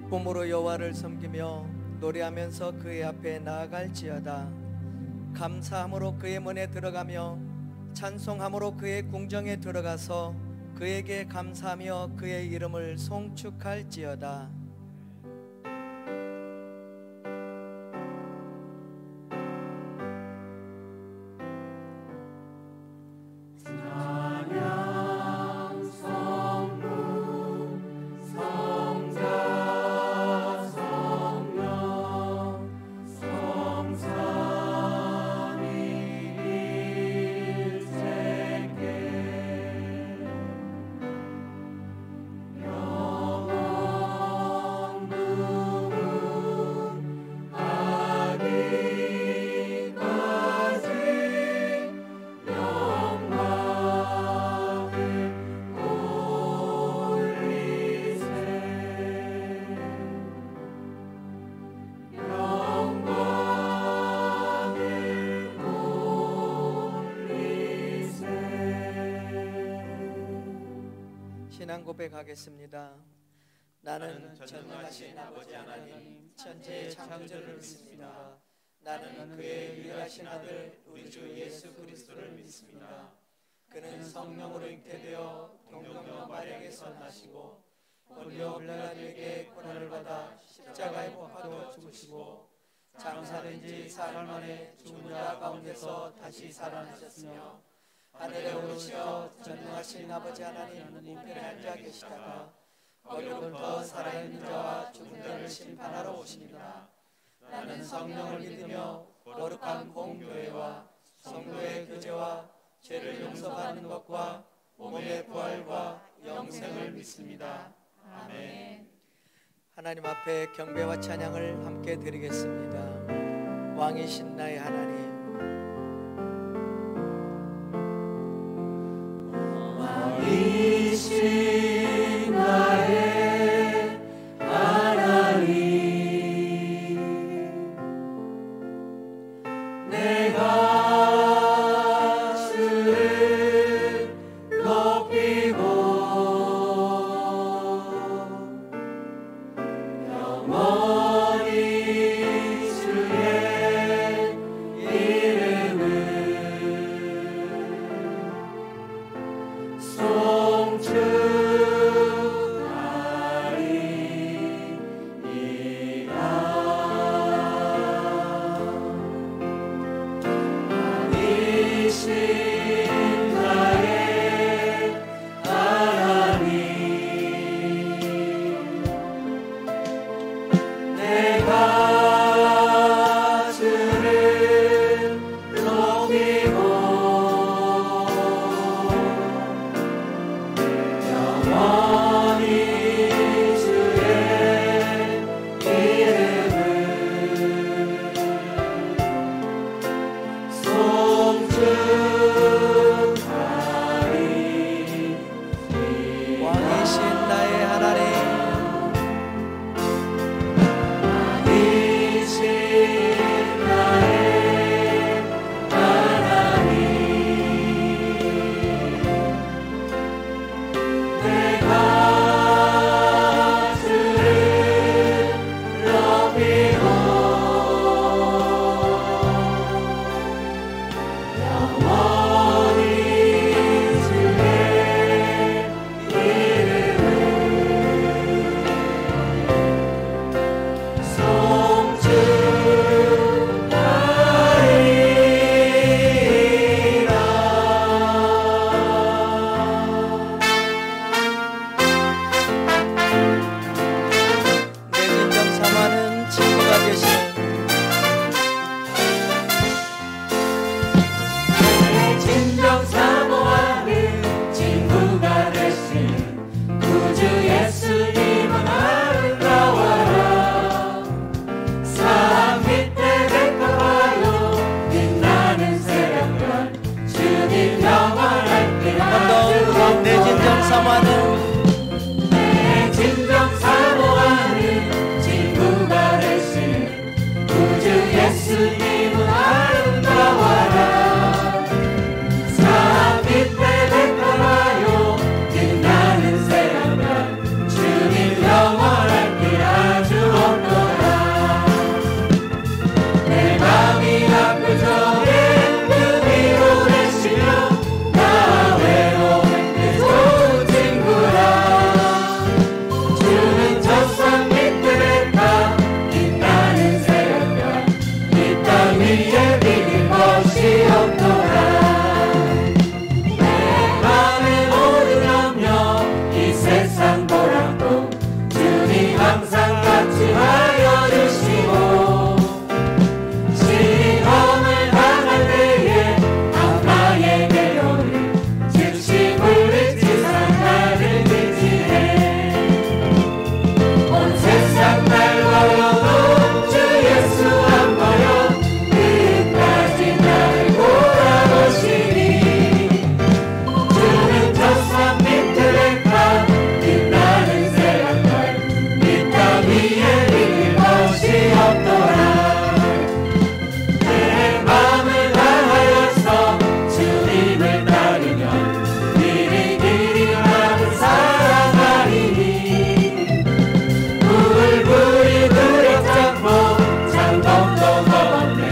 기쁨으로 여호와를 섬기며 노래하면서 그의 앞에 나아갈지어다. 감사함으로 그의 문에 들어가며 찬송함으로 그의 궁정에 들어가서 그에게 감사하며 그의 이름을 송축할지어다. 신앙 고백하겠습니다. 나는 전능하신 아버지 하나님 천지의 창조주를 믿습니다. 나는 그의 유일하신 아들 우리 주 예수 그리스도를 믿습니다. 그는 성령으로 잉태되어 동정녀 마리아에게서 나시고 본디오 빌라도에게 고난을 받아 십자가에 못 박혀 죽으시고 장사된 지 사흘 만에 죽은 자 가운데서 다시 살아나셨으며 하늘에 오르시어 전능하신 아버지 하나님 우편에 앉아 계시다가 거기로부터 살아있는 자와 죽은 자를 심판하러 오십니다. 나는 성령을 믿으며 거룩한 공교회와 성도의 교제와 죄를 용서받는 것과 몸의 부활과 영생을 믿습니다. 아멘. 하나님 앞에 경배와 찬양을 함께 드리겠습니다. 왕이신 나의 하나님, 왕이신 나의 하나님, 내가 주를 높이고 영원히 주의 위에 비길 것이 없도다. 내 맘에 모든 염려 이 세상 보람도 주님 항상 같이 하여 주시고, 시험을 당할 때에 악마의 괴로움을 즉시 물리치사 나를 지지해. 온 세상 날 버려도 주 예수 안 버려 끝까지 나를 돌아보시니. 주는 저 산 밑에 가 빛나는 새벽별 이 땅 위에 비길 것이 없도다. 내 맘을 다하여서 주님을 따르면 길이 길이 나는 살아가리니. 부글부글 두렵잖고 장동도 겁없네.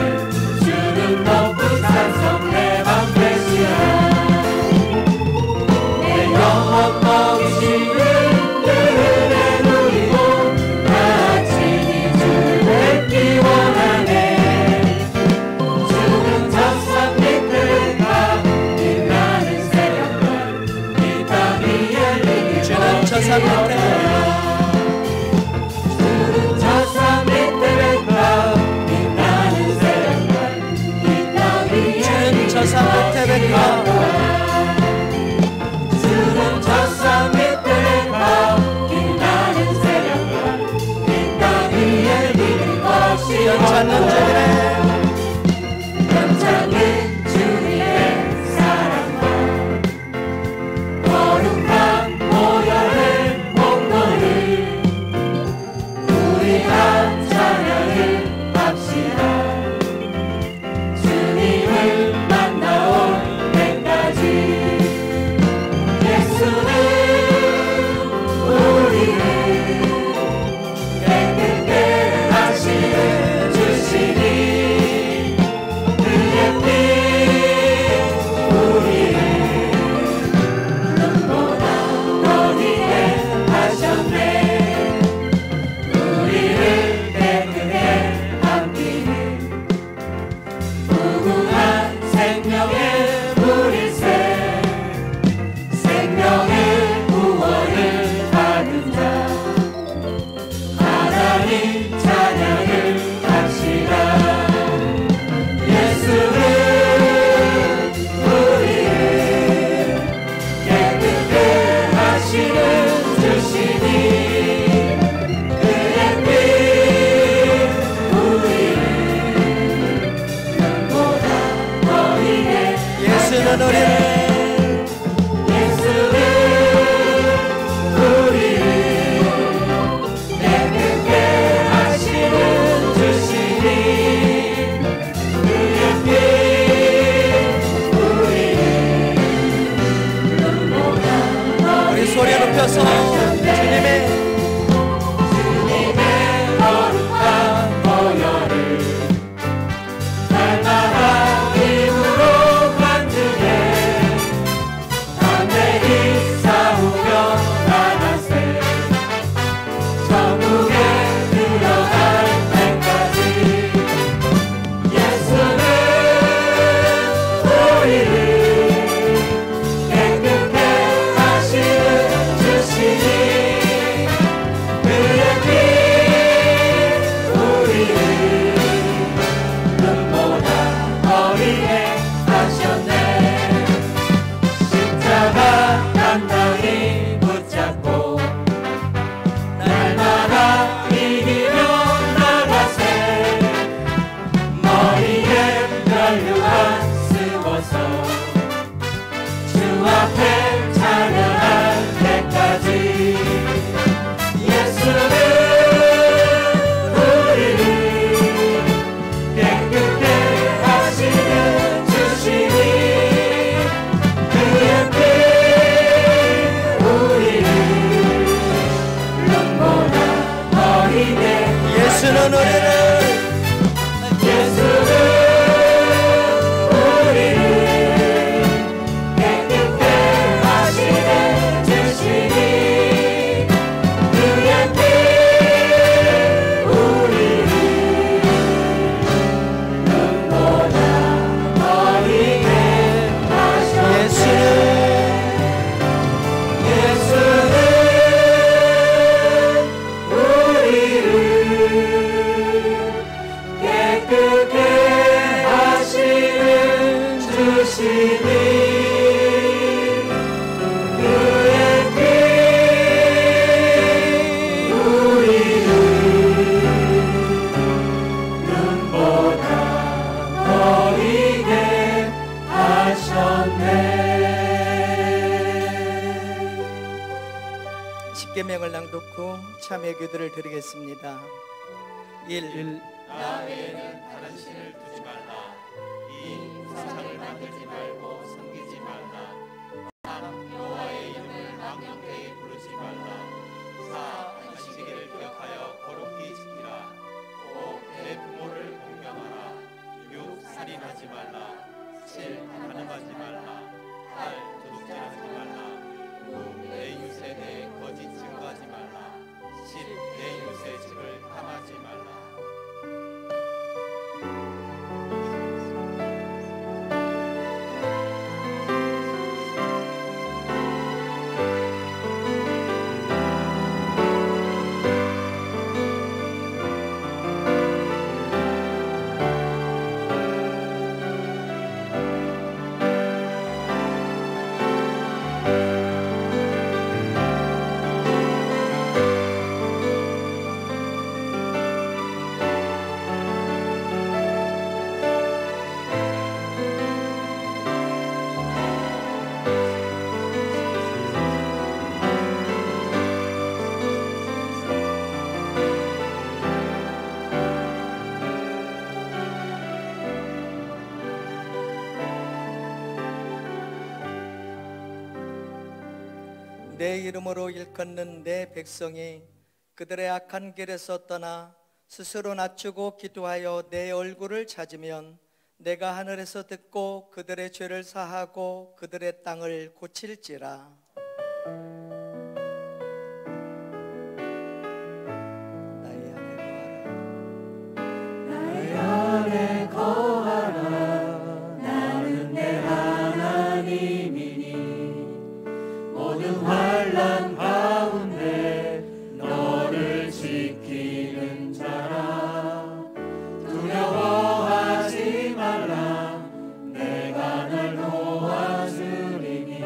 주는 높은 산성 내 맘 되시라. 내 영혼 먹이시는 그 은혜 누리고 나 친히 주를 뵙기 원하네. 주는 저 산 밑에 가 빛나는 새벽별 이 땅 위에 비길 주는 저 산 밑에 주는 저 산 밑에 가 빛나는 새벽별 이 땅 위에 주는 저 산 밑에 가 주는 저 산 밑에 가 빛나는 새벽별 이 땅 위에 비길 것이 연찮는 주님의 연찮는 주님의 사랑과 거룩한 보혈의 공로를 우리 다 찬양을 합시다. 주님을 만나올 때까지 예수는 우리를 깨끗게 하시는 주시니 그의 피 우리를 눈보다 더디게 하셨네. 우리를 깨끗게 함기는 무궁한 생명의 물일새 생명의 구원을 받은 자 하나님 찬양을 합시다. 예수는 우리를 깨끗게 하시는 주시니 그의 피 우리를 눈보다 더디게 예수는 우리를 예수는 우리를 깨끗게 하시는 주시니 그의 피 우리를 눈보다 우리 소리 높여서 주님의 거룩한 보혈을 날마다 힘으로 간증해 담대히 싸우며 나가세. 천국에 들어갈 때까지 예수는 우리를 깨끗게 하시는 주시니 그의 피 우리를 눈보다 어리게 하셨네. 십자가 단단히 붙잡고 날마다 이기며 나가세. 머리에 면류관 쓰고서 주 앞에 찬양할 때까지 예수는 우리를 깨끗게 하시는 주시니 그의 피 우리를 눈보다 어리게 예수는 우리를 예수는 십계명을 낭독 후 참회 기도를 드리겠습니다. 1. 나 외에는 다른 신을 두지 말라. 2. 우상을 만들지 말고 섬기지 말라. 3. 여호와의 이름을 망령되이 부르지 말라. 4. 안식일을 기억하여 거룩히 지키라. 5. 내 부모를 공경하라. 6. 살인하지 말라. 7. 간음하지 말라. 8. 도둑질하지 말라. 9. 내 유세 대해 거짓 증거하지 말라. 10. 내 유세 집을 탐하지 말라. 내 이름으로 일컫는 내 백성이 그들의 악한 길에서 떠나 스스로 낮추고 기도하여 내 얼굴을 찾으면 내가 하늘에서 듣고 그들의 죄를 사하고 그들의 땅을 고칠지라. 나의 안에 거하라. 나는 내 하나님이니 모든 환난 가운데 너를 지키는 자라. 두려워하지 말라. 내가 널 도와주리니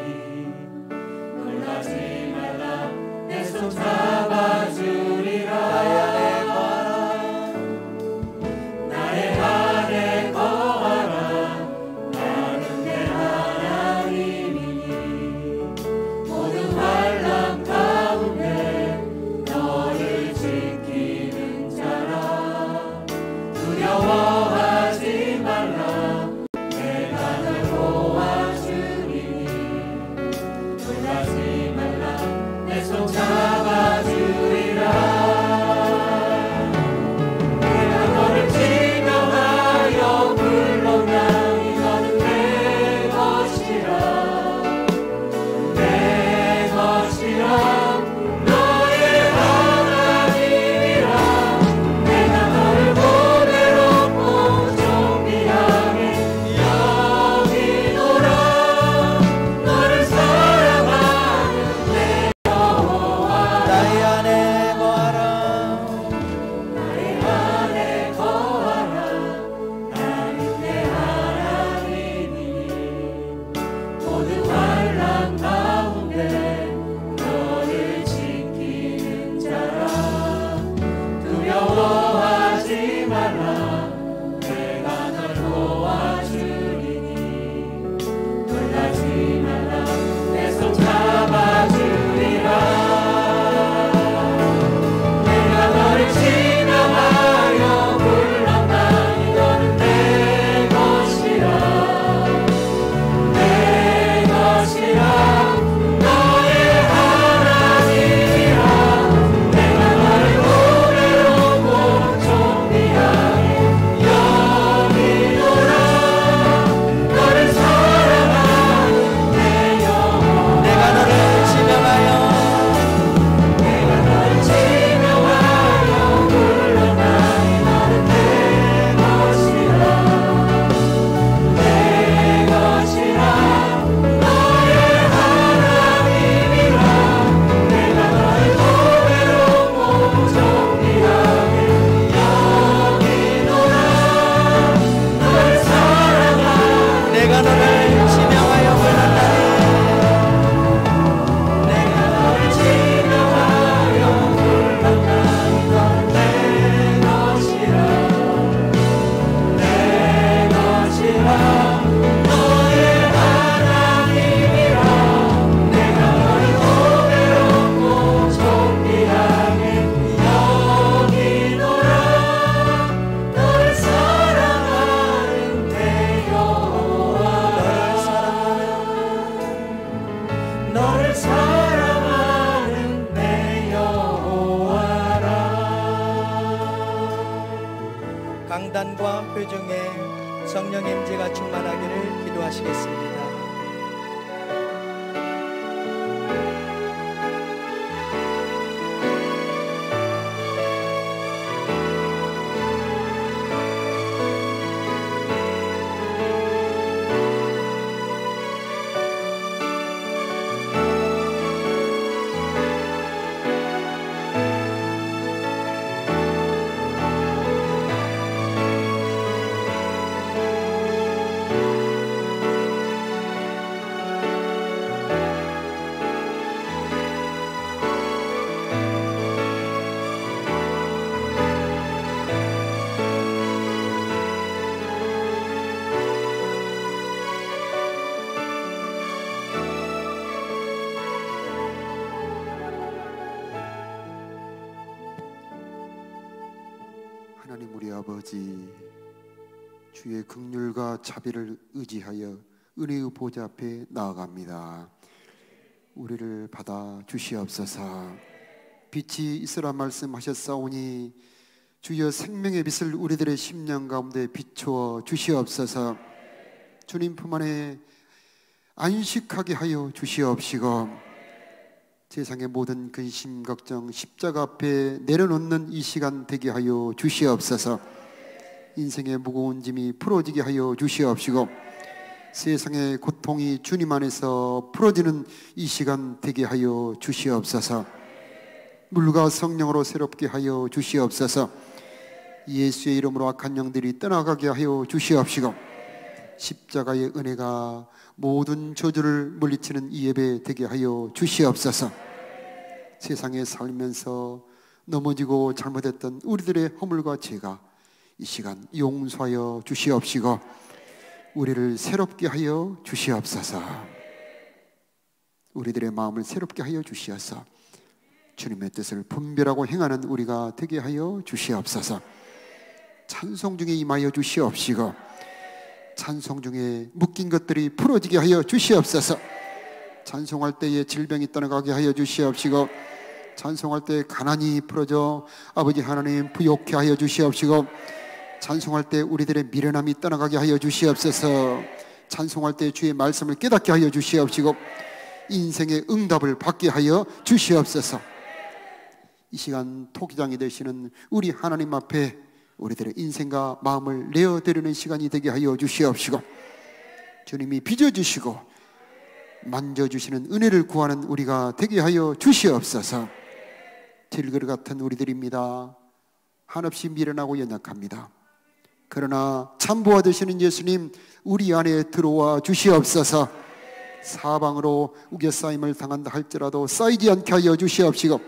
발표 중에 성령 임재가 충만하기를 기도하시겠습니다. 하나님 우리 아버지, 주의 긍휼과 자비를 의지하여 은혜의 보좌 앞에 나아갑니다. 우리를 받아 주시옵소서. 빛이 있으라 말씀하셨사오니 주여 생명의 빛을 우리들의 심령 가운데 비추어 주시옵소서. 주님 품 안에 안식하게 하여 주시옵시고, 세상의 모든 근심 걱정 십자가 앞에 내려놓는 이 시간 되게 하여 주시옵소서. 인생의 무거운 짐이 풀어지게 하여 주시옵시고, 세상의 고통이 주님 안에서 풀어지는 이 시간 되게 하여 주시옵소서. 물과 성령으로 새롭게 하여 주시옵소서. 예수의 이름으로 악한 영들이 떠나가게 하여 주시옵시고, 십자가의 은혜가 모든 저주를 물리치는 이 예배 되게 하여 주시옵소서. 세상에 살면서 넘어지고 잘못했던 우리들의 허물과 죄가 이 시간 용서하여 주시옵시고, 우리를 새롭게 하여 주시옵소서. 우리들의 마음을 새롭게 하여 주시옵소서. 주님의 뜻을 분별하고 행하는 우리가 되게 하여 주시옵소서. 찬송 중에 임하여 주시옵시고, 찬송 중에 묶인 것들이 풀어지게 하여 주시옵소서. 찬송할 때에 질병이 떠나가게 하여 주시옵시고, 찬송할 때 가난이 풀어져 아버지 하나님 부욕케 하여 주시옵시고, 찬송할 때 우리들의 미련함이 떠나가게 하여 주시옵소서. 찬송할 때 주의 말씀을 깨닫게 하여 주시옵시고, 인생의 응답을 받게 하여 주시옵소서. 이 시간 토기장이 되시는 우리 하나님 앞에 우리들의 인생과 마음을 내어드리는 시간이 되게 하여 주시옵시고, 주님이 빚어주시고 만져주시는 은혜를 구하는 우리가 되게 하여 주시옵소서. 들그릇 같은 우리들입니다. 한없이 미련하고 연약합니다. 그러나 참부와 되시는 예수님, 우리 안에 들어와 주시옵소서. 사방으로 우겨싸임을 당한다 할지라도 쌓이지 않게 하여 주시옵시고,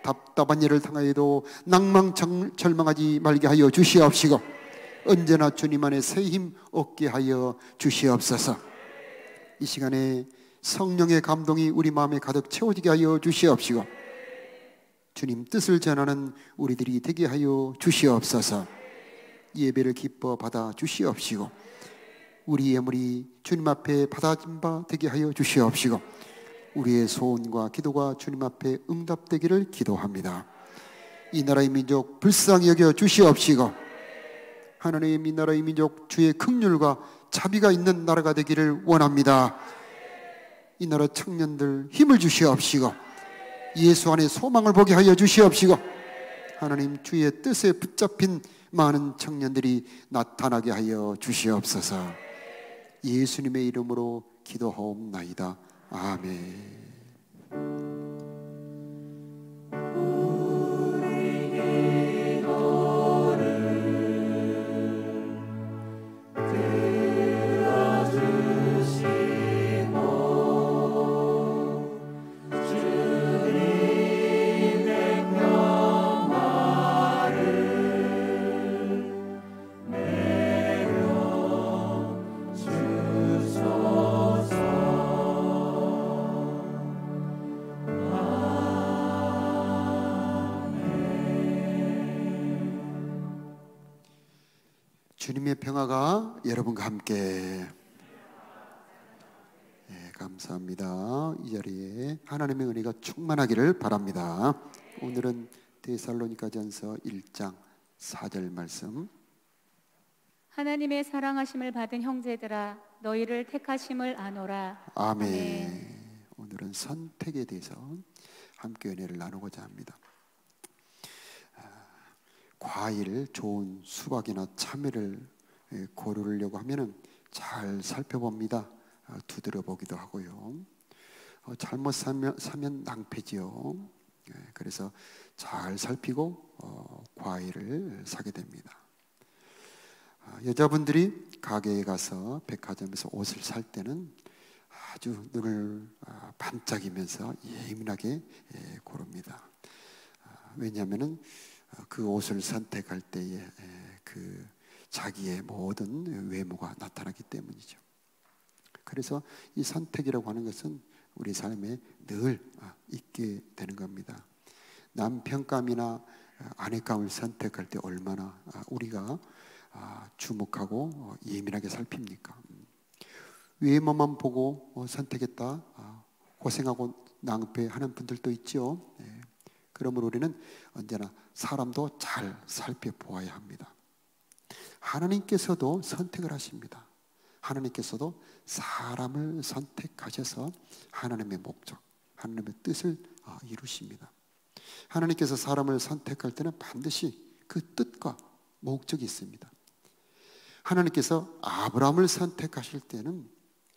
답답한 일을 당하여도 낭망절망하지 말게 하여 주시옵시고, 언제나 주님 안에 새 힘 얻게 하여 주시옵소서. 이 시간에 성령의 감동이 우리 마음에 가득 채워지게 하여 주시옵시고, 주님 뜻을 전하는 우리들이 되게 하여 주시옵소서. 예배를 기뻐 받아 주시옵시고, 우리 예물이 주님 앞에 받아진 바 되게 하여 주시옵시고, 우리의 소원과 기도가 주님 앞에 응답되기를 기도합니다. 이 나라의 민족 불쌍히 여겨 주시옵시고, 하나님 이 나라의 민족 주의 긍휼과 자비가 있는 나라가 되기를 원합니다. 이 나라 청년들 힘을 주시옵시고, 예수 안에 소망을 보게 하여 주시옵시고, 하나님 주의 뜻에 붙잡힌 많은 청년들이 나타나게 하여 주시옵소서. 예수님의 이름으로 기도하옵나이다. 아멘. 주님의 평화가 여러분과 함께. 네, 감사합니다. 이 자리에 하나님의 은혜가 충만하기를 바랍니다. 오늘은 데살로니가전서 1장 4절 말씀. 하나님의 사랑하심을 받은 형제들아 너희를 택하심을 아노라. 아멘. 오늘은 선택에 대해서 함께 은혜를 나누고자 합니다. 과일, 좋은 수박이나 참외를 고르려고 하면은 잘 살펴봅니다. 두드려 보기도 하고요. 잘못 사면 낭패지요. 그래서 잘 살피고 과일을 사게 됩니다. 여자분들이 가게에 가서 백화점에서 옷을 살 때는 아주 눈을 반짝이면서 예민하게 고릅니다. 왜냐하면은 그 옷을 선택할 때에 그 자기의 모든 외모가 나타나기 때문이죠. 그래서 이 선택이라고 하는 것은 우리 삶에 늘 있게 되는 겁니다. 남편감이나 아내감을 선택할 때 얼마나 우리가 주목하고 예민하게 살핍니까? 외모만 보고 선택했다 고생하고 낭패하는 분들도 있죠. 그러므로 우리는 언제나 사람도 잘 살펴보아야 합니다. 하나님께서도 선택을 하십니다. 하나님께서도 사람을 선택하셔서 하나님의 목적, 하나님의 뜻을 이루십니다. 하나님께서 사람을 선택할 때는 반드시 그 뜻과 목적이 있습니다. 하나님께서 아브라함을 선택하실 때는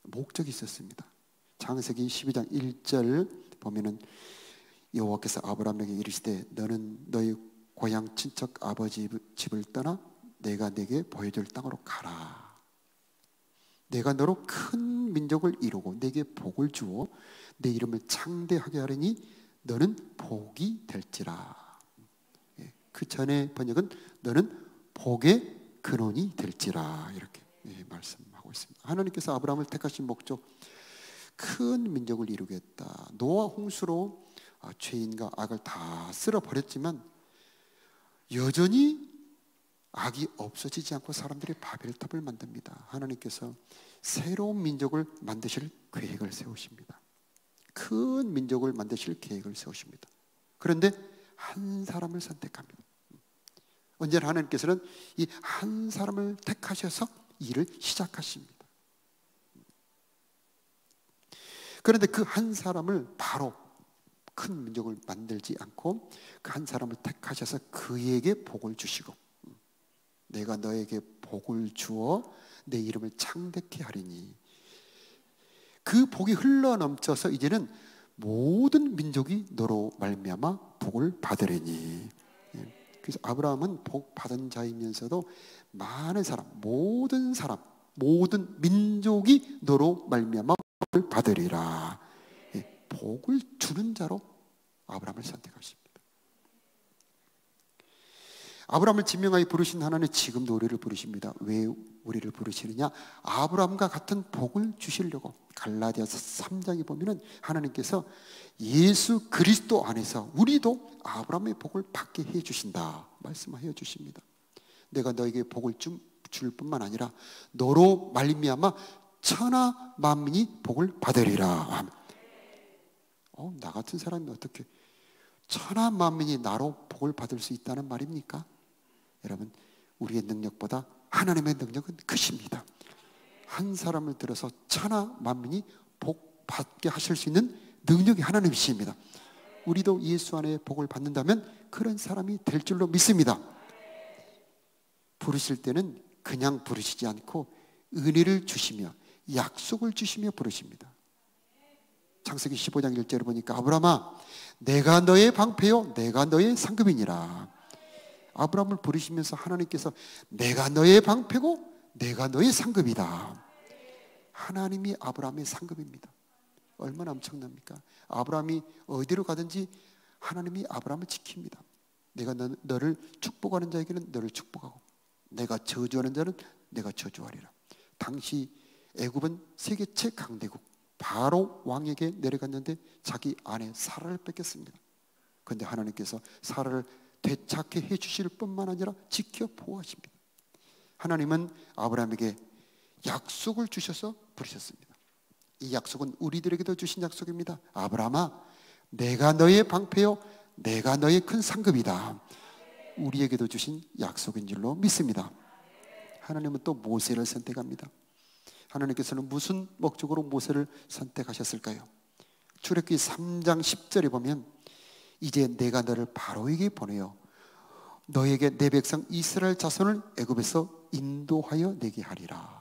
목적이 있었습니다. 창세기 12장 1절 보면은 여호와께서 아브라함에게 이르시되 너는 너희 고향 친척 아버지 집을 떠나 내가 내게 보여줄 땅으로 가라. 내가 너로 큰 민족을 이루고 내게 복을 주어 내 이름을 창대하게 하리니 너는 복이 될지라. 그 전에 번역은 너는 복의 근원이 될지라 이렇게 말씀하고 있습니다. 하나님께서 아브라함을 택하신 목적, 큰 민족을 이루겠다. 노아 홍수로 죄인과 악을 다 쓸어버렸지만 여전히 악이 없어지지 않고 사람들이 바벨탑을 만듭니다. 하나님께서 새로운 민족을 만드실 계획을 세우십니다. 큰 민족을 만드실 계획을 세우십니다. 그런데 한 사람을 선택합니다. 언제나 하나님께서는 이 한 사람을 택하셔서 일을 시작하십니다. 그런데 그 한 사람을 바로 큰 민족을 만들지 않고 그 한 사람을 택하셔서 그에게 복을 주시고 내가 너에게 복을 주어 내 이름을 창대케 하리니 그 복이 흘러넘쳐서 이제는 모든 민족이 너로 말미암아 복을 받으리니. 그래서 아브라함은 복 받은 자이면서도 많은 사람, 모든 민족이 너로 말미암아 복을 받으리라. 복을 주는 자로 아브라함을 선택하십니다. 아브라함을 지명하여 부르신 하나님 지금도 우리를 부르십니다. 왜 우리를 부르시느냐? 아브라함과 같은 복을 주시려고. 갈라디아서 3장에 보면은 하나님께서 예수 그리스도 안에서 우리도 아브라함의 복을 받게 해 주신다 말씀하여 주십니다. 내가 너에게 복을 줄 뿐만 아니라 너로 말미암아 천하 만민이 복을 받으리라. 나 같은 사람이 어떻게 천하 만민이 나로 복을 받을 수 있다는 말입니까? 여러분, 우리의 능력보다 하나님의 능력은 크십니다. 한 사람을 들어서 천하 만민이 복 받게 하실 수 있는 능력이 하나님이십니다. 우리도 예수 안에 복을 받는다면 그런 사람이 될 줄로 믿습니다. 부르실 때는 그냥 부르시지 않고 은혜를 주시며 약속을 주시며 부르십니다. 창세기 15장 1절을 보니까 아브라함아 내가 너의 방패요 내가 너의 상급이니라. 아브라함을 부르시면서 하나님께서 내가 너의 방패고 내가 너의 상급이다. 하나님이 아브라함의 상급입니다. 얼마나 엄청납니까? 아브라함이 어디로 가든지 하나님이 아브라함을 지킵니다. 내가 너를 축복하는 자에게는 너를 축복하고 내가 저주하는 자는 내가 저주하리라. 당시 애굽은 세계 최강대국 바로 왕에게 내려갔는데 자기 아내 사라를 뺏겼습니다. 그런데 하나님께서 사라를 되찾게 해주실 뿐만 아니라 지켜 보호하십니다. 하나님은 아브라함에게 약속을 주셔서 부르셨습니다. 이 약속은 우리들에게도 주신 약속입니다. 아브라함아 내가 너의 방패요 내가 너의 큰 상급이다. 우리에게도 주신 약속인 줄로 믿습니다. 하나님은 또 모세를 선택합니다. 하나님께서는 무슨 목적으로 모세를 선택하셨을까요? 출애굽기 3장 10절에 보면 이제 내가 너를 바로에게 보내어 너에게 내 백성 이스라엘 자손을 애굽에서 인도하여 내게 하리라.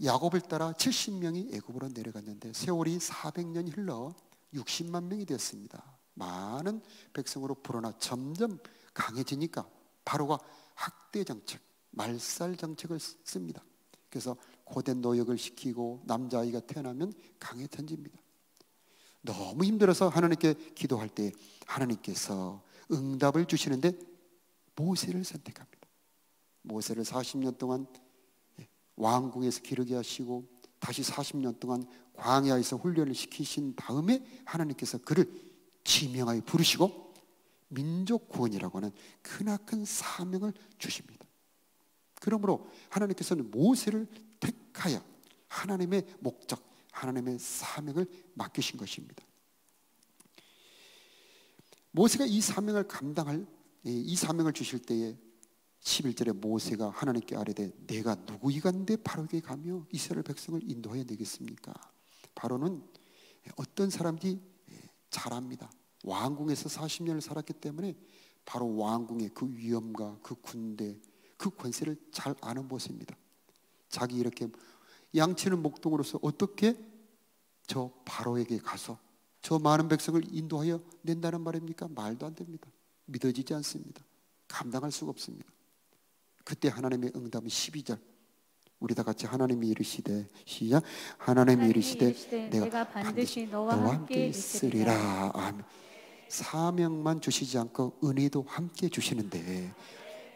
야곱을 따라 70명이 애굽으로 내려갔는데 세월이 400년이 흘러 60만 명이 되었습니다. 많은 백성으로 불어나 점점 강해지니까 바로가 학대 정책, 말살 정책을 씁니다. 그래서 고된 노역을 시키고 남자아이가 태어나면 강에 던집니다. 너무 힘들어서 하나님께 기도할 때 하나님께서 응답을 주시는데 모세를 선택합니다. 모세를 40년 동안 왕궁에서 기르게 하시고 다시 40년 동안 광야에서 훈련을 시키신 다음에 하나님께서 그를 지명하여 부르시고 민족 구원이라고 하는 크나큰 사명을 주십니다. 그러므로 하나님께서는 모세를 택하여 하나님의 목적, 하나님의 사명을 맡기신 것입니다. 모세가 이 사명을 감당할, 이 사명을 주실 때에 11절에 모세가 하나님께 아뢰되 내가 누구이간데 바로에게 가며 이스라엘 백성을 인도하여 내겠습니까? 바로는 어떤 사람들이 잘 압니다. 왕궁에서 40년을 살았기 때문에 바로 왕궁의 그 위엄과 그 군대, 그 권세를 잘 아는 모세입니다. 자기 이렇게 양치는 목동으로서 어떻게 저 바로에게 가서 저 많은 백성을 인도하여 낸다는 말입니까? 말도 안 됩니다. 믿어지지 않습니다. 감당할 수가 없습니다. 그때 하나님의 응답은 12절, 우리 다 같이 하나님이 이르시되 시작, 하나님이 이르시되 내가 반드시 너와 함께 있으리라. 아멘. 사명만 주시지 않고 은혜도 함께 주시는데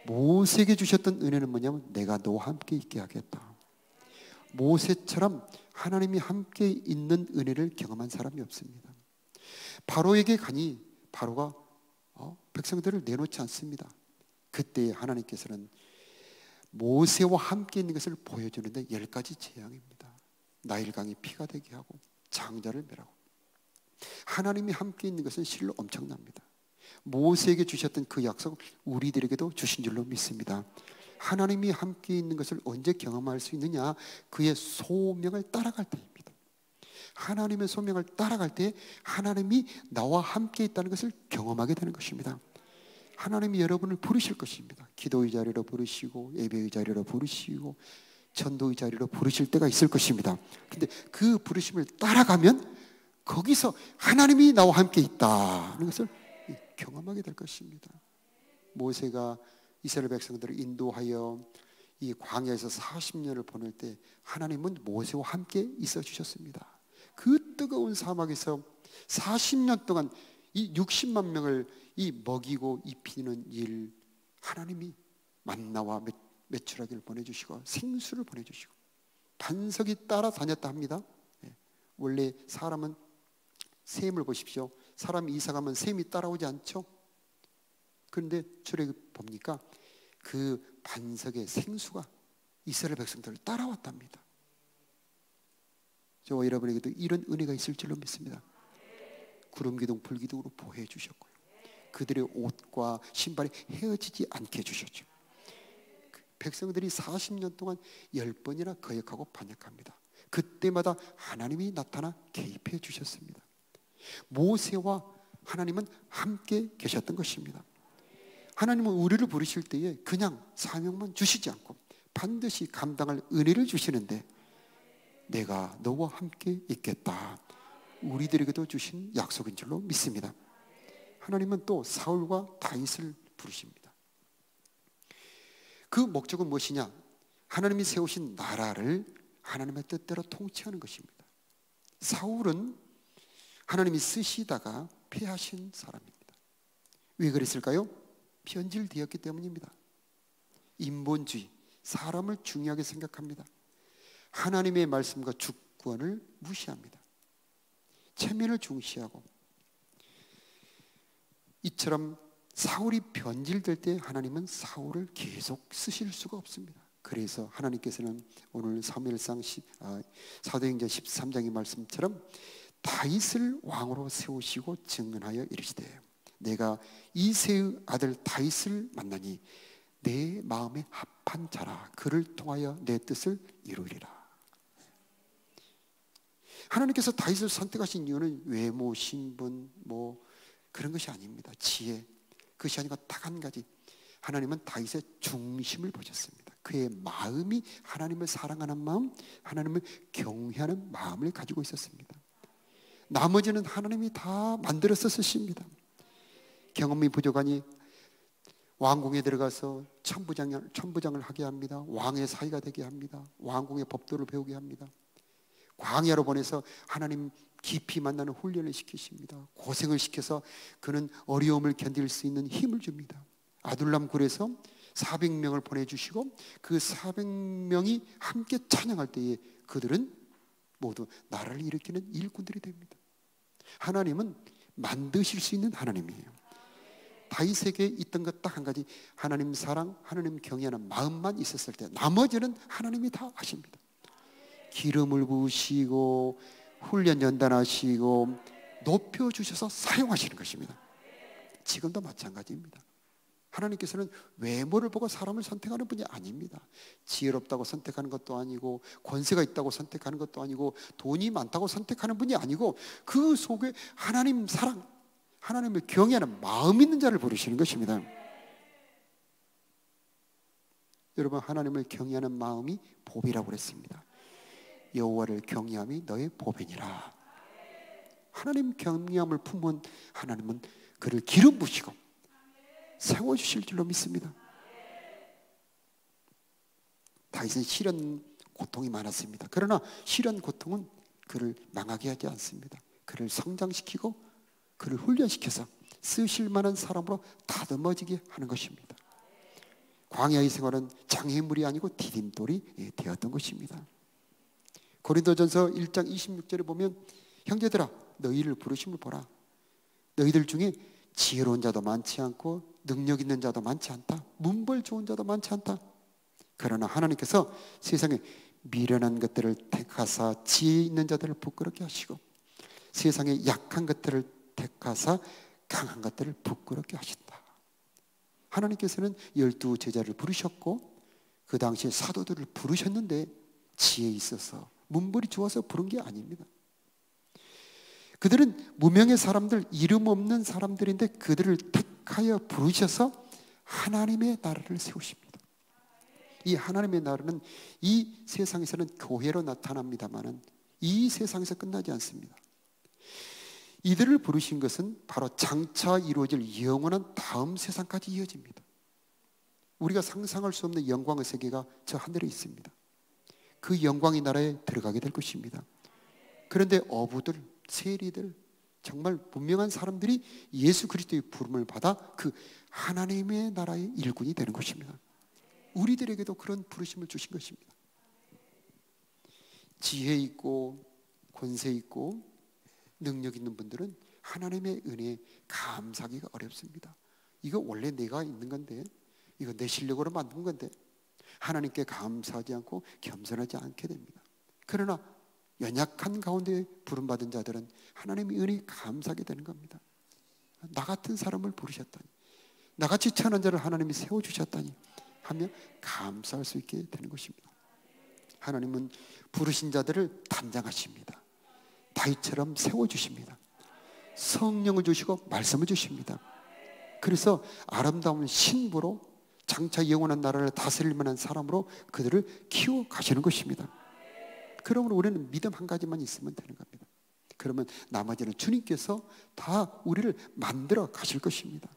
모세에게 주셨던 은혜는 뭐냐면 내가 너와 함께 있게 하겠다. 모세처럼 하나님이 함께 있는 은혜를 경험한 사람이 없습니다. 바로에게 가니 바로가 백성들을 내놓지 않습니다. 그때 하나님께서는 모세와 함께 있는 것을 보여주는데 10가지 재앙입니다. 나일강이 피가 되게 하고 장자를 멸하고. 하나님이 함께 있는 것은 실로 엄청납니다. 모세에게 주셨던 그 약속을 우리들에게도 주신 줄로 믿습니다. 하나님이 함께 있는 것을 언제 경험할 수 있느냐? 그의 소명을 따라갈 때입니다. 하나님의 소명을 따라갈 때 하나님이 나와 함께 있다는 것을 경험하게 되는 것입니다. 하나님이 여러분을 부르실 것입니다. 기도의 자리로 부르시고 예배의 자리로 부르시고 전도의 자리로 부르실 때가 있을 것입니다. 근데 그 부르심을 따라가면 거기서 하나님이 나와 함께 있다는 것을 경험하게 될 것입니다. 모세가 이스라엘 백성들을 인도하여 이 광야에서 40년을 보낼 때 하나님은 모세와 함께 있어 주셨습니다. 그 뜨거운 사막에서 40년 동안 이 60만 명을 이 먹이고 입히는 일, 하나님이 만나와 메추라기를 보내주시고 생수를 보내주시고 반석이 따라다녔다 합니다. 원래 사람은 샘을 보십시오. 사람이 이사가면 샘이 따라오지 않죠. 그런데 출애굽 봅니까? 그 반석의 생수가 이스라엘 백성들을 따라왔답니다. 저와 여러분에게도 이런 은혜가 있을 줄로 믿습니다. 구름기둥 불기둥으로 보호해 주셨고요, 그들의 옷과 신발이 헤어지지 않게 해주셨죠. 백성들이 40년 동안 10번이나 거역하고 반역합니다. 그때마다 하나님이 나타나 개입해 주셨습니다. 모세와 하나님은 함께 계셨던 것입니다. 하나님은 우리를 부르실 때에 그냥 사명만 주시지 않고 반드시 감당할 은혜를 주시는데 내가 너와 함께 있겠다, 우리들에게도 주신 약속인 줄로 믿습니다. 하나님은 또 사울과 다윗을 부르십니다. 그 목적은 무엇이냐? 하나님이 세우신 나라를 하나님의 뜻대로 통치하는 것입니다. 사울은 하나님이 쓰시다가 패하신 사람입니다. 왜 그랬을까요? 변질되었기 때문입니다. 인본주의, 사람을 중요하게 생각합니다. 하나님의 말씀과 주권을 무시합니다. 체면을 중시하고, 이처럼 사울이 변질될 때 하나님은 사울을 계속 쓰실 수가 없습니다. 그래서 하나님께서는 오늘 사무엘상 사도행전 13장의 말씀처럼 다윗을 왕으로 세우시고 증언하여 이르시되 내가 이새의 아들 다윗을 만나니 내 마음에 합한 자라. 그를 통하여 내 뜻을 이루리라. 하나님께서 다윗을 선택하신 이유는 외모, 신분, 뭐 그런 것이 아닙니다. 지혜, 그것이 아니고 딱 한 가지. 하나님은 다윗의 중심을 보셨습니다. 그의 마음이 하나님을 사랑하는 마음, 하나님을 경외하는 마음을 가지고 있었습니다. 나머지는 하나님이 다 만들어서 쓰십니다. 경험이 부족하니 왕궁에 들어가서 천부장을 하게 합니다. 왕의 사위가 되게 합니다. 왕궁의 법도를 배우게 합니다. 광야로 보내서 하나님 깊이 만나는 훈련을 시키십니다. 고생을 시켜서 그는 어려움을 견딜 수 있는 힘을 줍니다. 아둘람 굴에서 400명을 보내주시고 그 400명이 함께 찬양할 때에 그들은 모두 나라를 일으키는 일꾼들이 됩니다. 하나님은 만드실 수 있는 하나님이에요. 다윗에게 있던 것 딱 한 가지, 하나님 사랑, 하나님 경외하는 마음만 있었을 때 나머지는 하나님이 다 하십니다. 기름을 부으시고 훈련 연단하시고 높여주셔서 사용하시는 것입니다. 지금도 마찬가지입니다. 하나님께서는 외모를 보고 사람을 선택하는 분이 아닙니다. 지혜롭다고 선택하는 것도 아니고 권세가 있다고 선택하는 것도 아니고 돈이 많다고 선택하는 분이 아니고 그 속에 하나님 사랑, 하나님을 경외하는 마음 있는 자를 부르시는 것입니다. 여러분, 하나님을 경외하는 마음이 복이라고 그랬습니다. 여호와를 경외함이 너의 복이니라. 하나님 경외함을 품은 하나님은 그를 기름 부으시고 세워주실 줄로 믿습니다. 다윗은 시련 고통이 많았습니다. 그러나 시련 고통은 그를 망하게 하지 않습니다. 그를 성장시키고 그를 훈련시켜서 쓰실 만한 사람으로 다듬어지게 하는 것입니다. 광야의 생활은 장애물이 아니고 디딤돌이 되었던 것입니다. 고린도전서 1장 26절에 보면 형제들아 너희를 부르심을 보라. 너희들 중에 지혜로운 자도 많지 않고 능력 있는 자도 많지 않다. 문벌 좋은 자도 많지 않다. 그러나 하나님께서 세상에 미련한 것들을 택하사 지혜 있는 자들을 부끄럽게 하시고 세상에 약한 것들을 택하사 강한 것들을 부끄럽게 하신다. 하나님께서는 12 제자를 부르셨고 그 당시에 사도들을 부르셨는데 지혜 있어서 문벌이 좋아서 부른 게 아닙니다. 그들은 무명의 사람들, 이름 없는 사람들인데 그들을 택하여 부르셔서 하나님의 나라를 세우십니다. 이 하나님의 나라는 이 세상에서는 교회로 나타납니다만은 이 세상에서 끝나지 않습니다. 이들을 부르신 것은 바로 장차 이루어질 영원한 다음 세상까지 이어집니다. 우리가 상상할 수 없는 영광의 세계가 저 하늘에 있습니다. 그 영광의 나라에 들어가게 될 것입니다. 그런데 어부들, 세리들, 정말 분명한 사람들이 예수 그리스도의 부름을 받아 그 하나님의 나라의 일꾼이 되는 것입니다. 우리들에게도 그런 부르심을 주신 것입니다. 지혜 있고 권세 있고 능력 있는 분들은 하나님의 은혜에 감사하기가 어렵습니다. 이거 원래 내가 있는 건데, 이거 내 실력으로 만든 건데 하나님께 감사하지 않고 겸손하지 않게 됩니다. 그러나 연약한 가운데 부름받은 자들은 하나님의 은혜에 감사하게 되는 겁니다. 나 같은 사람을 부르셨다니, 나같이 천한 자를 하나님이 세워주셨다니 하며 감사할 수 있게 되는 것입니다. 하나님은 부르신 자들을 단장하십니다. 다윗처럼 세워주십니다. 성령을 주시고 말씀을 주십니다. 그래서 아름다운 신부로 장차 영원한 나라를 다스릴 만한 사람으로 그들을 키워가시는 것입니다. 그러므로 우리는 믿음 한 가지만 있으면 되는 겁니다. 그러면 나머지는 주님께서 다 우리를 만들어 가실 것입니다.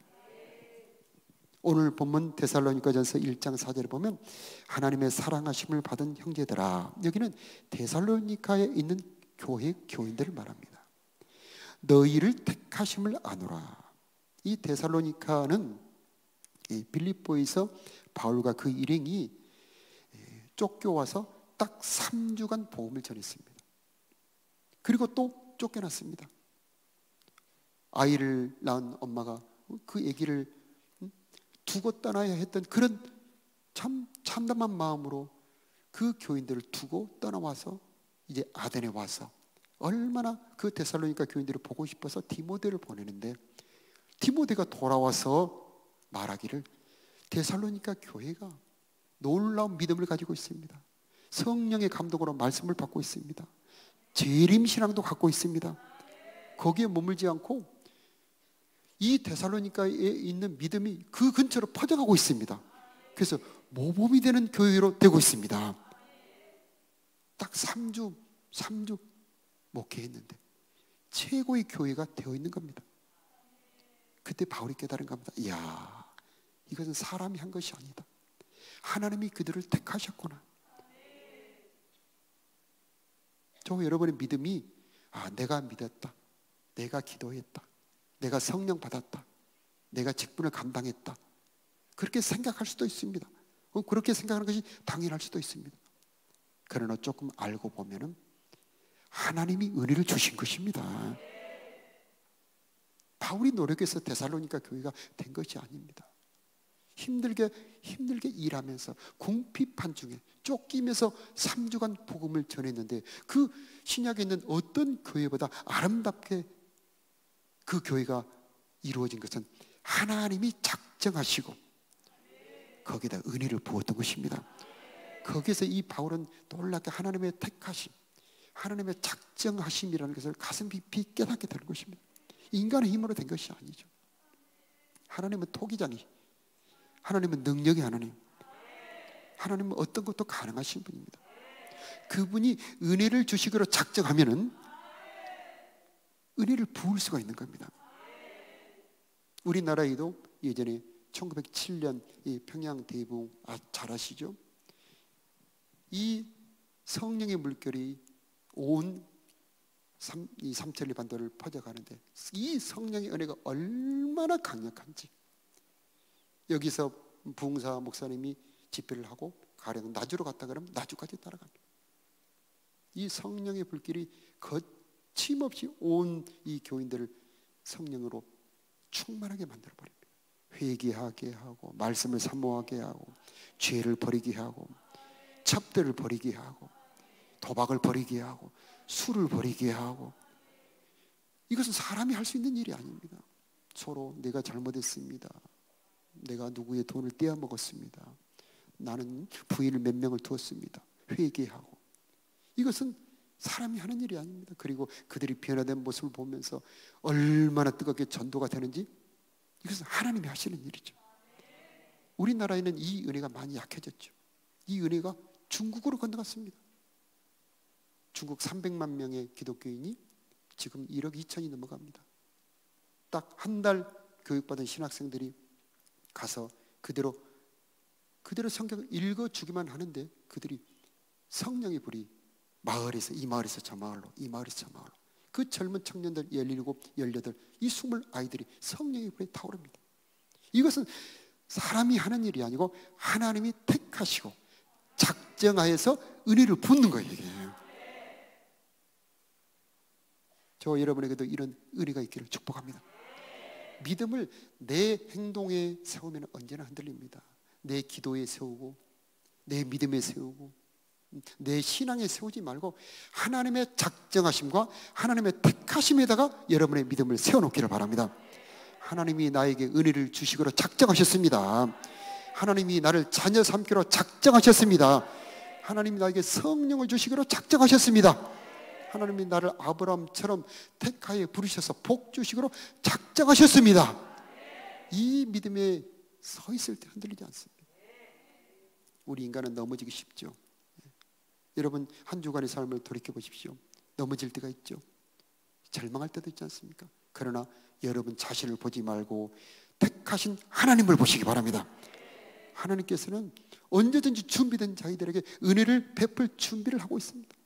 오늘 본문 데살로니가전서 1장 4절에 보면 하나님의 사랑하심을 받은 형제들아, 여기는 데살로니가에 있는 교회 교인들을 말합니다. 너희를 택하심을 아노라. 이 데살로니가는 빌립보에서 바울과 그 일행이 쫓겨와서 딱 3주간 복음을 전했습니다. 그리고 또 쫓겨났습니다. 아이를 낳은 엄마가 그 아기를 두고 떠나야 했던 그런 참담한 마음으로 그 교인들을 두고 떠나와서 이제 아덴에 와서 얼마나 그 데살로니가 교인들을 보고 싶어서 디모데를 보내는데, 디모데가 돌아와서 말하기를 데살로니가 교회가 놀라운 믿음을 가지고 있습니다. 성령의 감동으로 말씀을 받고 있습니다. 재림 신앙도 갖고 있습니다. 거기에 머물지 않고 이 데살로니가에 있는 믿음이 그 근처로 퍼져가고 있습니다. 그래서 모범이 되는 교회로 되고 있습니다. 딱 3주 목회했는데 최고의 교회가 되어 있는 겁니다. 그때 바울이 깨달은 겁니다. 이야, 이것은 사람이 한 것이 아니다. 하나님이 그들을 택하셨구나. 저 여러분의 믿음이 내가 믿었다, 내가 기도했다, 내가 성령 받았다, 내가 직분을 감당했다, 그렇게 생각할 수도 있습니다. 그렇게 생각하는 것이 당연할 수도 있습니다. 그러나 조금 알고 보면은 하나님이 은혜를 주신 것입니다. 바울이 노력해서 데살로니가 교회가 된 것이 아닙니다. 힘들게 일하면서 궁핍한 중에 쫓기면서 3주간 복음을 전했는데 그 신약에 있는 어떤 교회보다 아름답게 그 교회가 이루어진 것은 하나님이 작정하시고 거기다 은혜를 부었던 것입니다. 거기서 이 바울은 놀랍게 하나님의 택하심, 하나님의 작정하심이라는 것을 가슴 깊이 깨닫게 되는 것입니다. 인간의 힘으로 된 것이 아니죠. 하나님은 토기장이, 하나님은 능력의 하나님, 하나님은 어떤 것도 가능하신 분입니다. 그분이 은혜를 주시기로 작정하면은 은혜를 부을 수가 있는 겁니다. 우리나라에도 예전에 1907년 이 평양 대붕 잘 아시죠? 이 성령의 물결이 온 이 삼천리 반도를 퍼져가는데 이 성령의 은혜가 얼마나 강력한지, 여기서 부흥사 목사님이 집회를 하고 가령 나주로 갔다 그러면 나주까지 따라갑니다. 이 성령의 불길이 거침없이 온 이 교인들을 성령으로 충만하게 만들어 버립니다. 회개하게 하고 말씀을 사모하게 하고 죄를 버리게 하고 첩들을 버리게 하고 도박을 버리게 하고 술을 버리게 하고. 이것은 사람이 할 수 있는 일이 아닙니다. 서로 내가 잘못했습니다, 내가 누구의 돈을 떼어먹었습니다, 나는 부인을 몇 명을 두었습니다, 회개하고. 이것은 사람이 하는 일이 아닙니다. 그리고 그들이 변화된 모습을 보면서 얼마나 뜨겁게 전도가 되는지, 이것은 하나님이 하시는 일이죠. 우리나라에는 이 은혜가 많이 약해졌죠. 이 은혜가 중국으로 건너갔습니다. 중국 300만 명의 기독교인이 지금 1억 2천이 넘어갑니다. 딱 한 달 교육받은 신학생들이 가서 그대로 성경을 읽어주기만 하는데 그들이 성령의 불이 마을에서 이 마을에서 저 마을로, 이 마을에서 저 마을로, 그 젊은 청년들 17, 18, 이 20 아이들이 성령의 불에 타오릅니다. 이것은 사람이 하는 일이 아니고 하나님이 택하시고 작정하여서 은혜를 붓는 거예요. 이게. 저 여러분에게도 이런 은혜가 있기를 축복합니다. 믿음을 내 행동에 세우면 언제나 흔들립니다. 내 기도에 세우고 내 믿음에 세우고 내 신앙에 세우지 말고 하나님의 작정하심과 하나님의 택하심에다가 여러분의 믿음을 세워놓기를 바랍니다. 하나님이 나에게 은혜를 주시기로 작정하셨습니다. 하나님이 나를 자녀 삼기로 작정하셨습니다. 하나님이 나에게 성령을 주시기로 작정하셨습니다. 하나님이 나를 아브라함처럼 택하여 부르셔서 복 주시기로 작정하셨습니다. 이 믿음에 서 있을 때 흔들리지 않습니다. 우리 인간은 넘어지기 쉽죠. 여러분 한 주간의 삶을 돌이켜 보십시오. 넘어질 때가 있죠. 절망할 때도 있지 않습니까? 그러나 여러분 자신을 보지 말고 택하신 하나님을 보시기 바랍니다. 하나님께서는 언제든지 준비된 자기들에게 은혜를 베풀 준비를 하고 있습니다.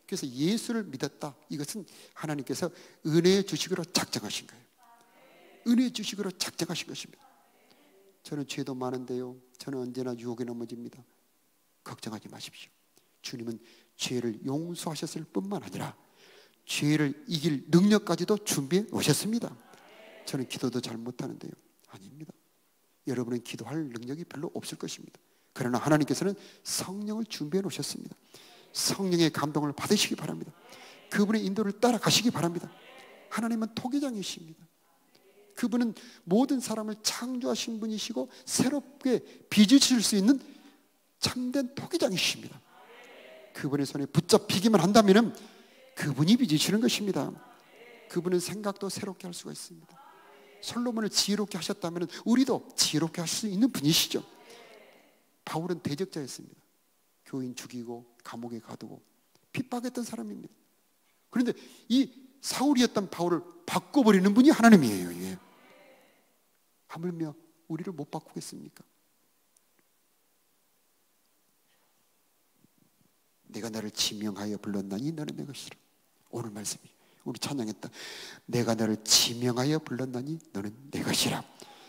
그래서 예수를 믿었다, 이것은 하나님께서 은혜 주시기로 작정하신 거예요. 은혜 주시기로 작정하신 것입니다. 저는 죄도 많은데요, 저는 언제나 유혹에 넘어집니다. 걱정하지 마십시오. 주님은 죄를 용서하셨을 뿐만 아니라 죄를 이길 능력까지도 준비해 오셨습니다. 저는 기도도 잘 못하는데요, 아닙니다. 여러분은 기도할 능력이 별로 없을 것입니다. 그러나 하나님께서는 성령을 준비해 놓으셨습니다. 성령의 감동을 받으시기 바랍니다. 그분의 인도를 따라가시기 바랍니다. 하나님은 토기장이십니다. 그분은 모든 사람을 창조하신 분이시고 새롭게 빚으실 수 있는 참된 토기장이십니다. 그분의 손에 붙잡히기만 한다면 그분이 빚으시는 것입니다. 그분은 생각도 새롭게 할 수가 있습니다. 솔로몬을 지혜롭게 하셨다면 우리도 지혜롭게 할 수 있는 분이시죠. 바울은 대적자였습니다. 교인 죽이고 감옥에 가두고 핍박했던 사람입니다. 그런데 이 사울이었던 바울을 바꿔버리는 분이 하나님이에요. 예. 하물며 우리를 못 바꾸겠습니까? 내가 나를 지명하여 불렀나니 너는 내 것이라. 오늘 말씀이 우리 찬양했다. 내가 나를 지명하여 불렀나니 너는 내 것이라.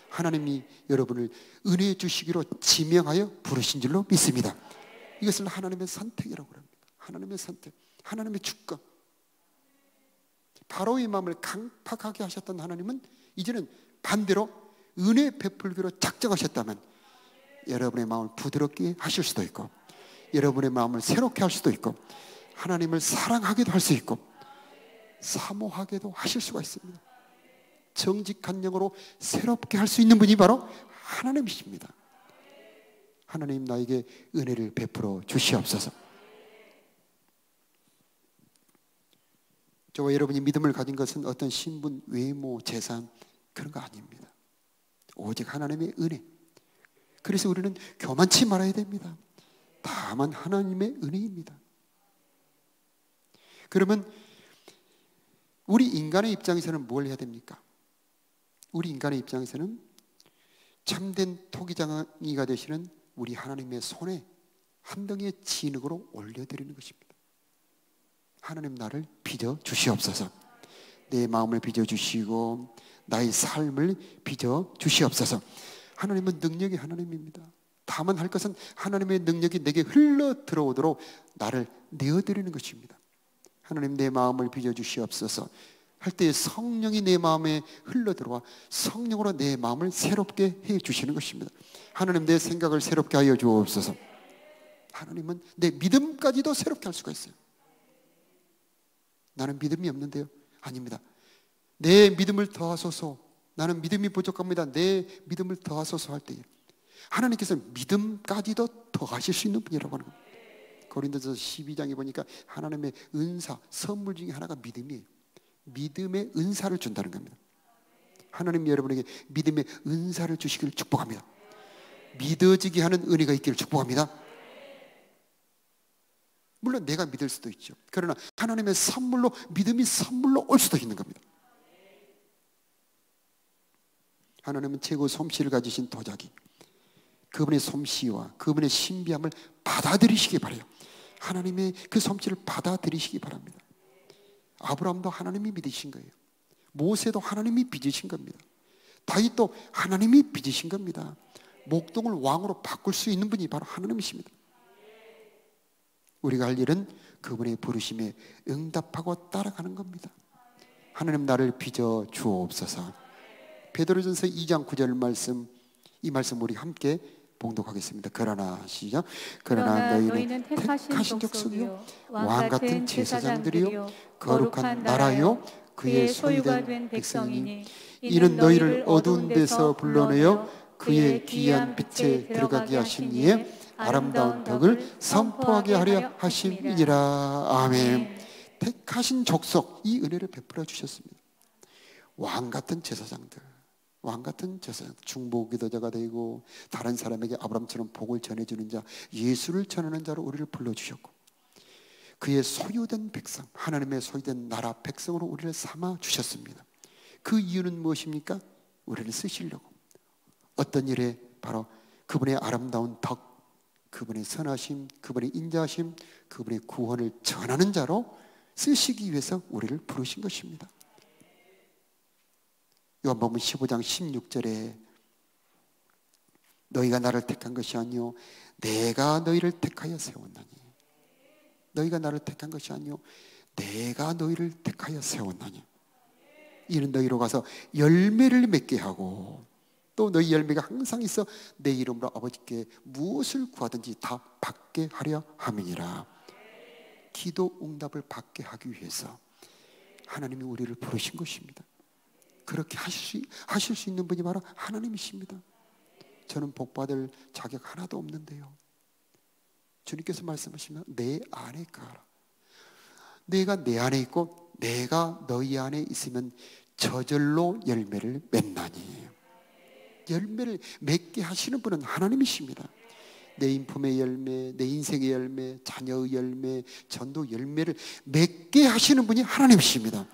하나님이 여러분을 은혜 주시기로 지명하여 부르신 줄로 믿습니다. 이것을 하나님의 선택이라고 합니다. 하나님의 선택, 하나님의 주권. 바로의 마음을 강팍하게 하셨던 하나님은 이제는 반대로 은혜 베풀기로 작정하셨다면 여러분의 마음을 부드럽게 하실 수도 있고, 여러분의 마음을 새롭게 할 수도 있고, 하나님을 사랑하기도 할 수 있고, 사모하게도 하실 수가 있습니다. 정직한 영으로 새롭게 할 수 있는 분이 바로 하나님이십니다. 하나님 나에게 은혜를 베풀어 주시옵소서. 저와 여러분이 믿음을 가진 것은 어떤 신분, 외모, 재산 그런 거 아닙니다. 오직 하나님의 은혜. 그래서 우리는 교만치 말아야 됩니다. 다만 하나님의 은혜입니다. 그러면 우리 인간의 입장에서는 뭘 해야 됩니까? 우리 인간의 입장에서는 참된 토기장이가 되시는 우리 하나님의 손에 한 덩이의 진흙으로 올려드리는 것입니다. 하나님 나를 빚어 주시옵소서. 내 마음을 빚어 주시고 나의 삶을 빚어 주시옵소서. 하나님은 능력의 하나님입니다. 다만 할 것은 하나님의 능력이 내게 흘러 들어오도록 나를 내어드리는 것입니다. 하나님 내 마음을 빚어 주시옵소서 할 때 성령이 내 마음에 흘러 들어와 성령으로 내 마음을 새롭게 해 주시는 것입니다. 하나님 내 생각을 새롭게 하여 주옵소서. 하나님은 내 믿음까지도 새롭게 할 수가 있어요. 나는 믿음이 없는데요. 아닙니다. 내 믿음을 더하소서. 나는 믿음이 부족합니다. 내 믿음을 더하소서 할 때에 하나님께서는 믿음까지도 더하실 수 있는 분이라고 하는 겁니다. 고린도서 12장에 보니까 하나님의 은사, 선물 중에 하나가 믿음이에요. 믿음의 은사를 준다는 겁니다. 하나님 여러분에게 믿음의 은사를 주시기를 축복합니다. 믿어지게 하는 은혜가 있기를 축복합니다. 물론 내가 믿을 수도 있죠. 그러나 하나님의 선물로 믿음이 선물로 올 수도 있는 겁니다. 하나님은 최고 솜씨를 가지신 도자기, 그분의 솜씨와 그분의 신비함을 받아들이시기 바라요. 하나님의 그 솜씨를 받아들이시기 바랍니다. 아브라함도 하나님이 믿으신 거예요. 모세도 하나님이 빚으신 겁니다. 다윗도 하나님이 빚으신 겁니다. 목동을 왕으로 바꿀 수 있는 분이 바로 하나님이십니다. 우리가 할 일은 그분의 부르심에 응답하고 따라가는 겁니다. 하나님 나를 빚어 주옵소서. 베드로전서 2장 9절 말씀, 이 말씀 우리 함께 봉독하겠습니다. 그러나 시작. 그러나 너희는 택하신 족속이요 왕같은 제사장들이요 거룩한 나라요 그의 소유가 된 백성이니 이는 너희를 어두운 데서 불러내어 그의 귀한 빛에 들어가게 하신 이에 아름다운 덕을 선포하게 하려 하심이니라. 아멘. 택하신 족속, 이 은혜를 베풀어 주셨습니다. 왕같은 제사장들, 왕같은 제사장, 중보기도자가 되고 다른 사람에게 아브라함처럼 복을 전해주는 자, 예수를 전하는 자로 우리를 불러주셨고, 그의 소유된 백성, 하나님의 소유된 나라 백성으로 우리를 삼아 주셨습니다. 그 이유는 무엇입니까? 우리를 쓰시려고. 어떤 일에? 바로 그분의 아름다운 덕, 그분의 선하심, 그분의 인자하심, 그분의 구원을 전하는 자로 쓰시기 위해서 우리를 부르신 것입니다. 요한복음 15장 16절에 너희가 나를 택한 것이 아니요 내가 너희를 택하여 세웠나니. 너희가 나를 택한 것이 아니요 내가 너희를 택하여 세웠나니. 이는 너희로 가서 열매를 맺게 하고 또 너희 열매가 항상 있어 내 이름으로 아버지께 무엇을 구하든지 다 받게 하려 함이니라. 기도 응답을 받게 하기 위해서 하나님이 우리를 부르신 것입니다. 그렇게 하실 수 있는 분이 바로 하나님이십니다. 저는 복받을 자격 하나도 없는데요. 주님께서 말씀하시면 내 안에 가라. 내가 내 안에 있고 내가 너희 안에 있으면 저절로 열매를 맺나니. 열매를 맺게 하시는 분은 하나님이십니다. 내 인품의 열매, 내 인생의 열매, 자녀의 열매, 전도 열매를 맺게 하시는 분이 하나님이십니다.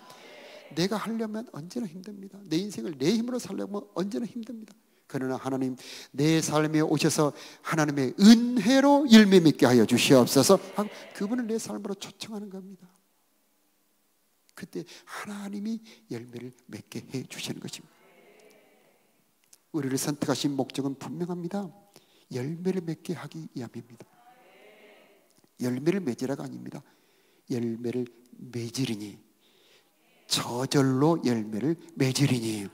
내가 하려면 언제나 힘듭니다. 내 인생을 내 힘으로 살려면 언제나 힘듭니다. 그러나 하나님, 내 삶에 오셔서 하나님의 은혜로 열매 맺게 하여 주시옵소서 하고 그분을 내 삶으로 초청하는 겁니다. 그때 하나님이 열매를 맺게 해 주시는 것입니다. 우리를 선택하신 목적은 분명합니다. 열매를 맺게 하기 위함입니다. 열매를 맺으라가 아닙니다. 열매를 맺으리니, 저절로 열매를 맺으리니,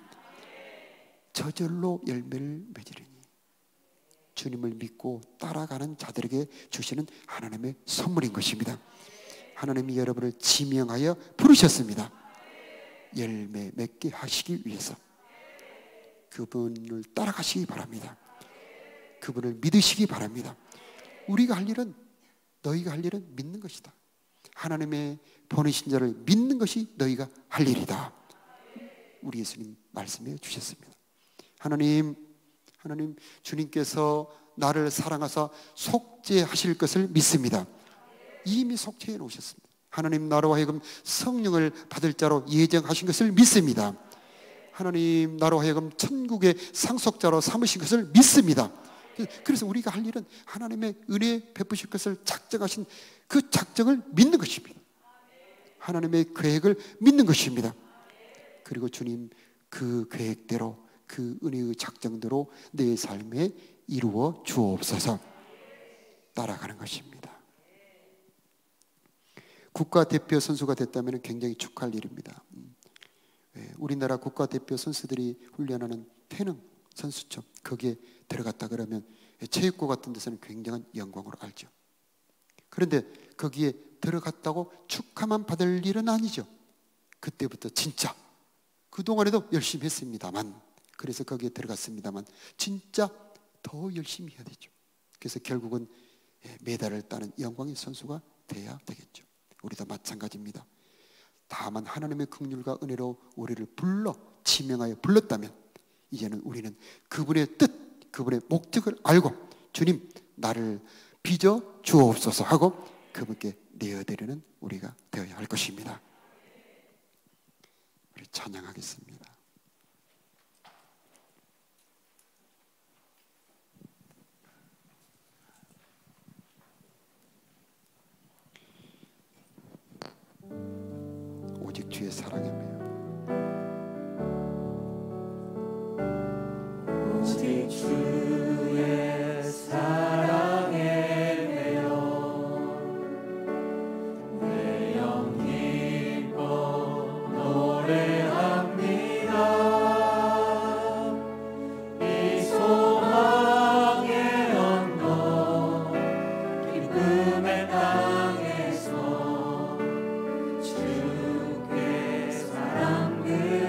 저절로 열매를 맺으리니. 주님을 믿고 따라가는 자들에게 주시는 하나님의 선물인 것입니다. 하나님이 여러분을 지명하여 부르셨습니다. 열매 맺게 하시기 위해서 그분을 따라가시기 바랍니다. 그분을 믿으시기 바랍니다. 우리가 할 일은, 너희가 할 일은 믿는 것이다. 하나님의 보내신 자를 믿는 것이 너희가 할 일이다. 우리 예수님 말씀해 주셨습니다. 하나님 주님께서 나를 사랑하사 속죄하실 것을 믿습니다. 이미 속죄해 놓으셨습니다. 하나님 나로 하여금 성령을 받을 자로 예정하신 것을 믿습니다. 하나님 나로 하여금 천국의 상속자로 삼으신 것을 믿습니다. 그래서 우리가 할 일은 하나님의 은혜 베푸실 것을 작정하신 그 작정을 믿는 것입니다. 하나님의 계획을 믿는 것입니다. 그리고 주님 그 계획대로, 그 은혜의 작정대로 내 삶에 이루어 주옵소서 따라가는 것입니다. 국가대표 선수가 됐다면 굉장히 축하할 일입니다. 우리나라 국가대표 선수들이 훈련하는 태능 선수촌, 거기에 들어갔다 그러면 체육고 같은 데서는 굉장한 영광으로 알죠. 그런데 거기에 들어갔다고 축하만 받을 일은 아니죠. 그때부터 진짜 그동안에도 열심히 했습니다만, 그래서 거기에 들어갔습니다만 진짜 더 열심히 해야 되죠. 그래서 결국은 메달을 따는 영광의 선수가 돼야 되겠죠. 우리도 마찬가지입니다. 다만 하나님의 긍휼과 은혜로 우리를 불러 지명하여 불렀다면 이제는 우리는 그분의 뜻, 그분의 목적을 알고 주님 나를 빚어 주옵소서 하고 그분께 내어드리는 우리가 되어야 할 것입니다. 우리 찬양하겠습니다. 오직 주의 사랑이며 오직 주의 사랑에 매여 내 영 기뻐 노래합니다. 이 소망의 언덕 기쁨의 땅에서 주께 사랑 그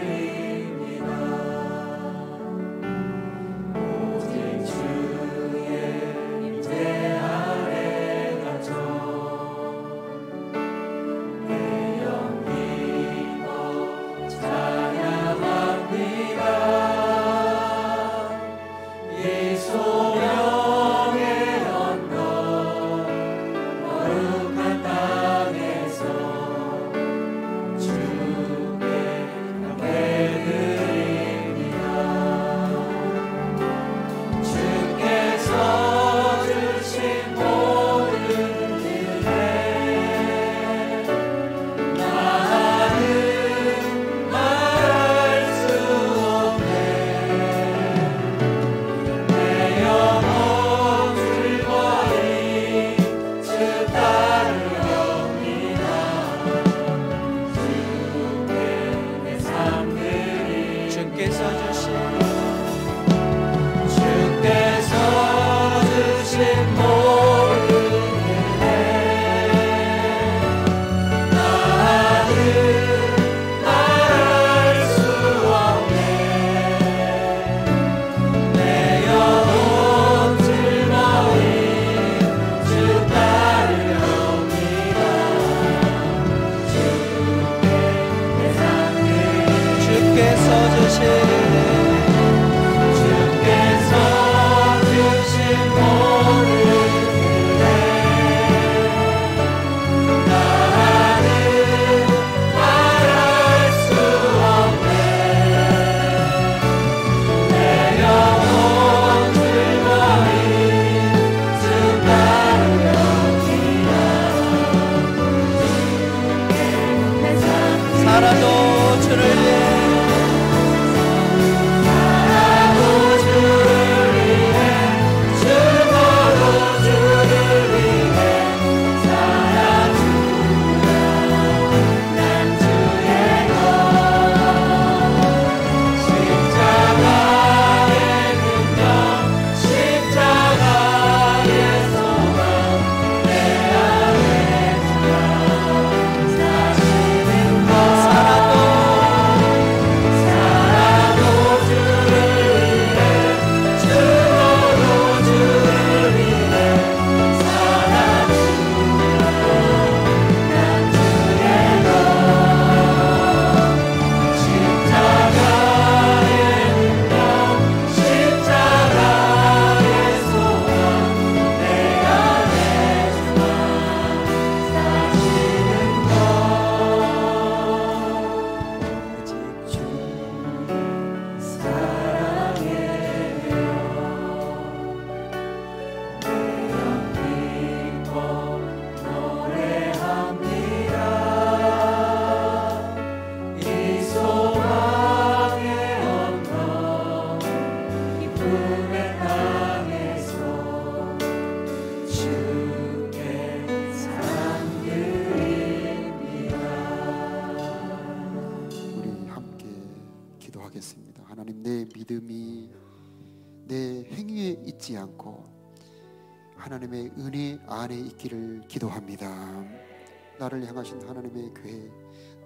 믿음이 내 행위에 있지 않고 하나님의 은혜 안에 있기를 기도합니다. 나를 향하신 하나님의 교회,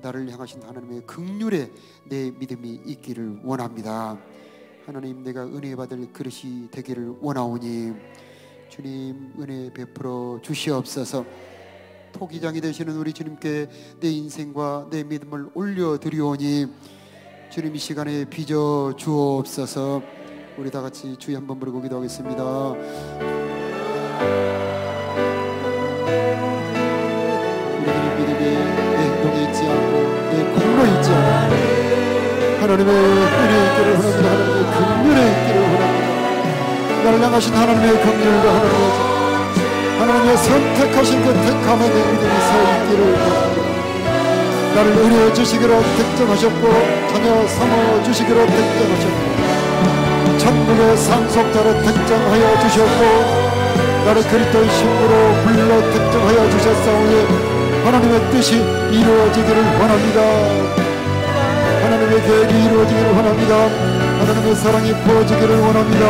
나를 향하신 하나님의 긍휼에 내 믿음이 있기를 원합니다. 하나님, 내가 은혜 받을 그릇이 되기를 원하오니 주님 은혜 베풀어 주시옵소서. 토기장이 되시는 우리 주님께 내 인생과 내 믿음을 올려드리오니 주님 이 시간에 빚어 주옵소서. 우리 다 같이 주여 한번 부르고 기도하겠습니다. 우리들의 믿음이 내 행동에 있지 않고 내 공로에 있지 않고 하나님의 은혜에 있기를 원합니다. 하나님의 긍휼에 있기를 원합니다. 나를 향하신 하나님의 긍휼과 하나님의 선택하신 그 택함에 내 믿음이 서 있기를 원합니다. 나를 은혜해 주시기로 택정하셨고 자녀 삼아 주시기로 택정하셨고 천국의 상속자로 택정하여 주셨고 나를 그리스도의 신부로 불러 택정하여 주셨사오니 하나님의 뜻이 이루어지기를 원합니다. 하나님의 계획이 이루어지기를 원합니다. 하나님의 사랑이 부어지기를 원합니다.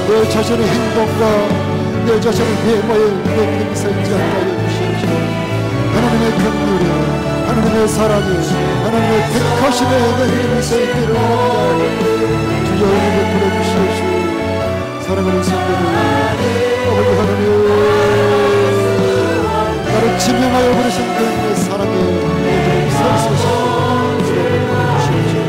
내 자신의 행동과 내 자신의 외모에 내 믿음이 서 있지 않게 하여 주시옵시고 하나님의 긍휼에 하나님의 사랑에 하나님의 택하심에 내 믿음이 서 있기를 원합니다. 주여 은혜 베풀어 주시옵시고 사랑하는 성도들 아버지 하나님 나를 지명하여 부르신 그분의 사랑에 내 믿음이 서 있으시고 은혜 베풀어 주시옵시고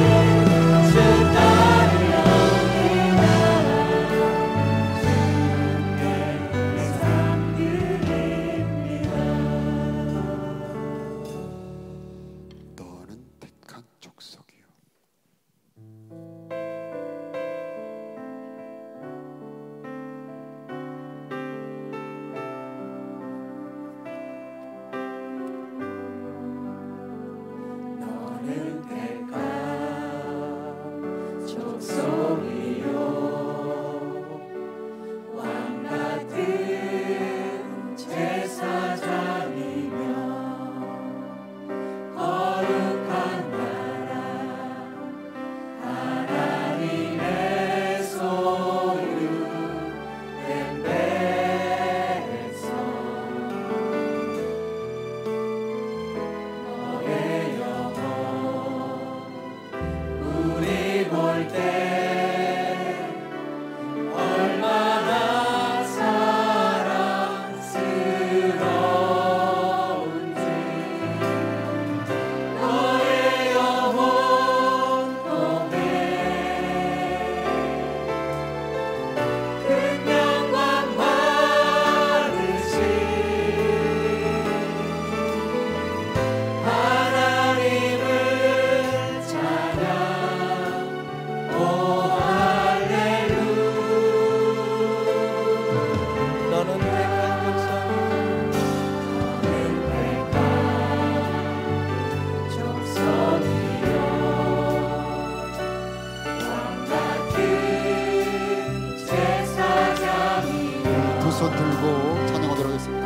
손 들고 찬양하도록 하겠습니다.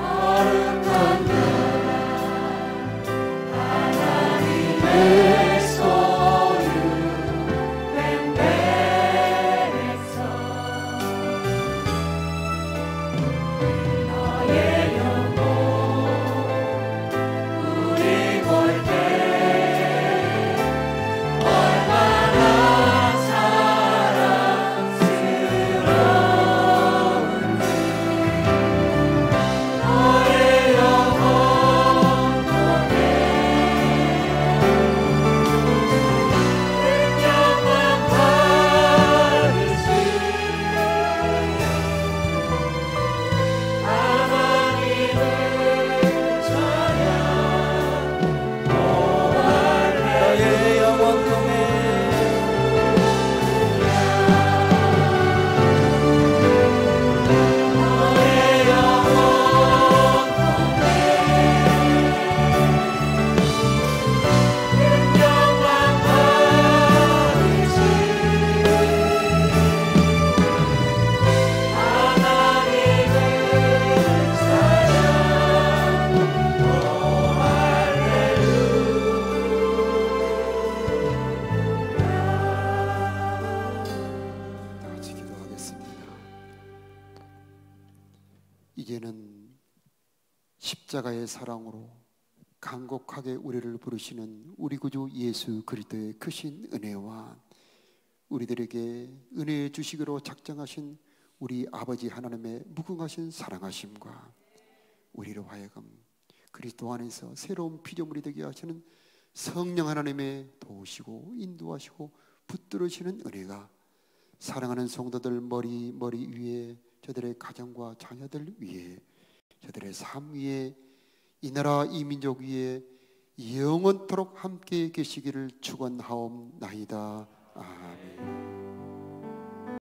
하나님의 소유 뱀뱀에서 너의 영혼 우리 볼 때 얼마나 사랑스러운지 이제는 십자가의 사랑으로 간곡하게 우리를 부르시는 우리 구주 예수 그리스도의 크신 은혜와 우리들에게 은혜 주시기로 작정하신 우리 아버지 하나님의 무궁하신 사랑하심과 우리로 하여금 그리스도 안에서 새로운 피조물이 되게 하시는 성령 하나님의 도우시고 인도하시고 붙들으시는 은혜가 사랑하는 성도들 머리 위에, 저들의 가정과 자녀들 위에, 저들의 삶 위에, 이 나라 이 민족 위에 영원토록 함께 계시기를 축원하옵나이다. 아멘.